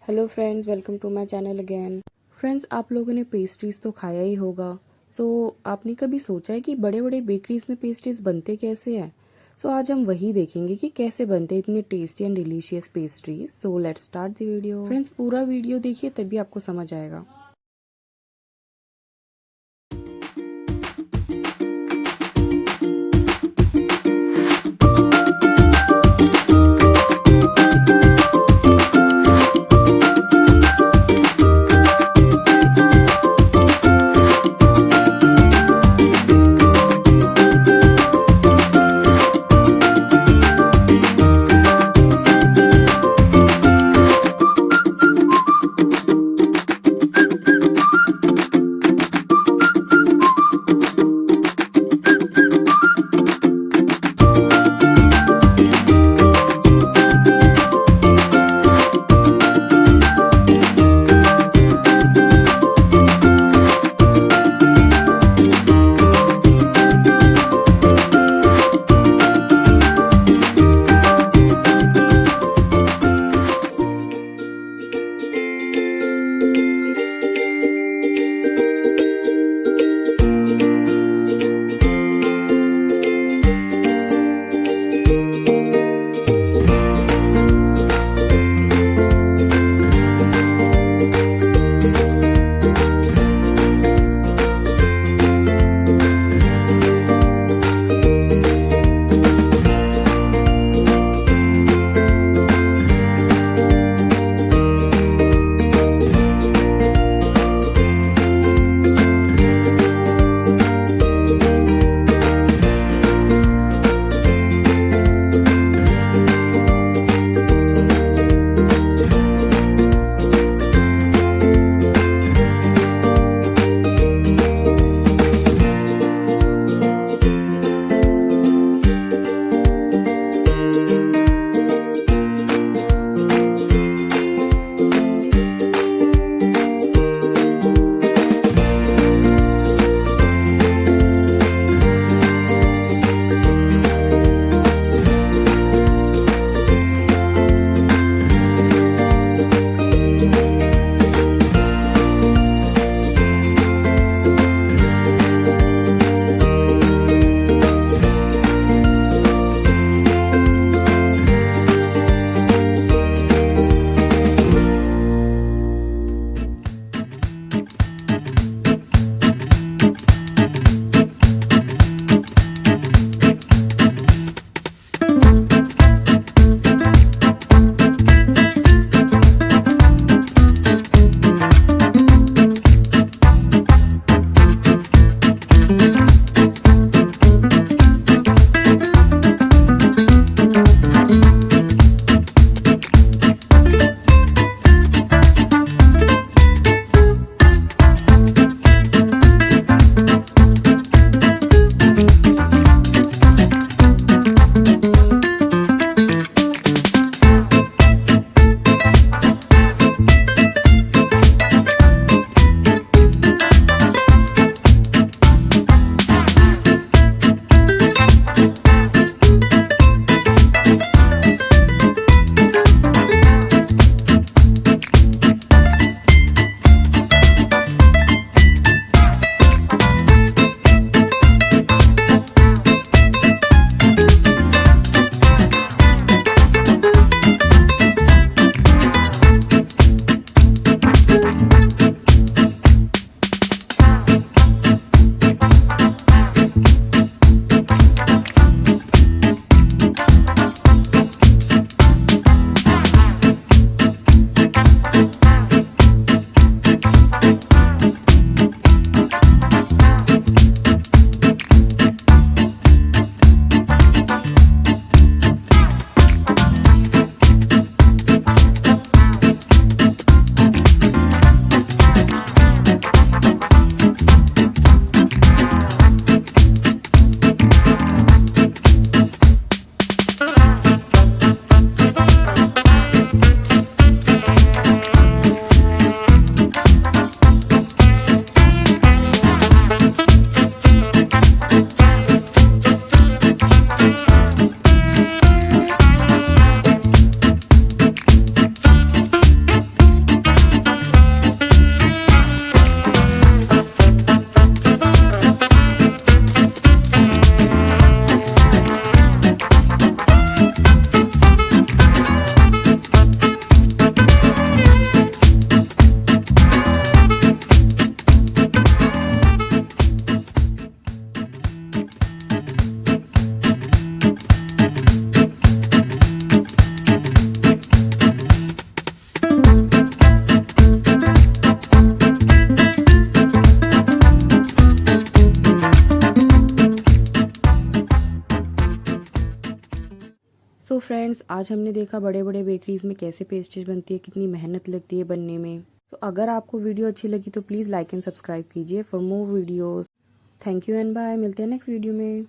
Hello friends, welcome to my channel again. Friends, आप लोगों ने पेस्ट्रीज़ तो खाया ही होगा। सो आपने कभी सोचा है कि बड़े बड़े बेकरीज में पेस्ट्रीज़ बनते कैसे हैं? सो आज हम वही देखेंगे कि कैसे बनते हैं इतने tasty and delicious pastries. So let's start the video. Friends, पूरा वीडियो देखिए तभी आपको समझ आएगा। सो फ्रेंड्स, आज हमने देखा बड़े बड़े बेकरीज में कैसे पेस्ट्रीज बनती है, कितनी मेहनत लगती है बनने में। सो अगर आपको वीडियो अच्छी लगी तो प्लीज़ लाइक एंड सब्सक्राइब कीजिए for more videos. Thank you and bye, मिलते हैं नेक्स्ट वीडियो में।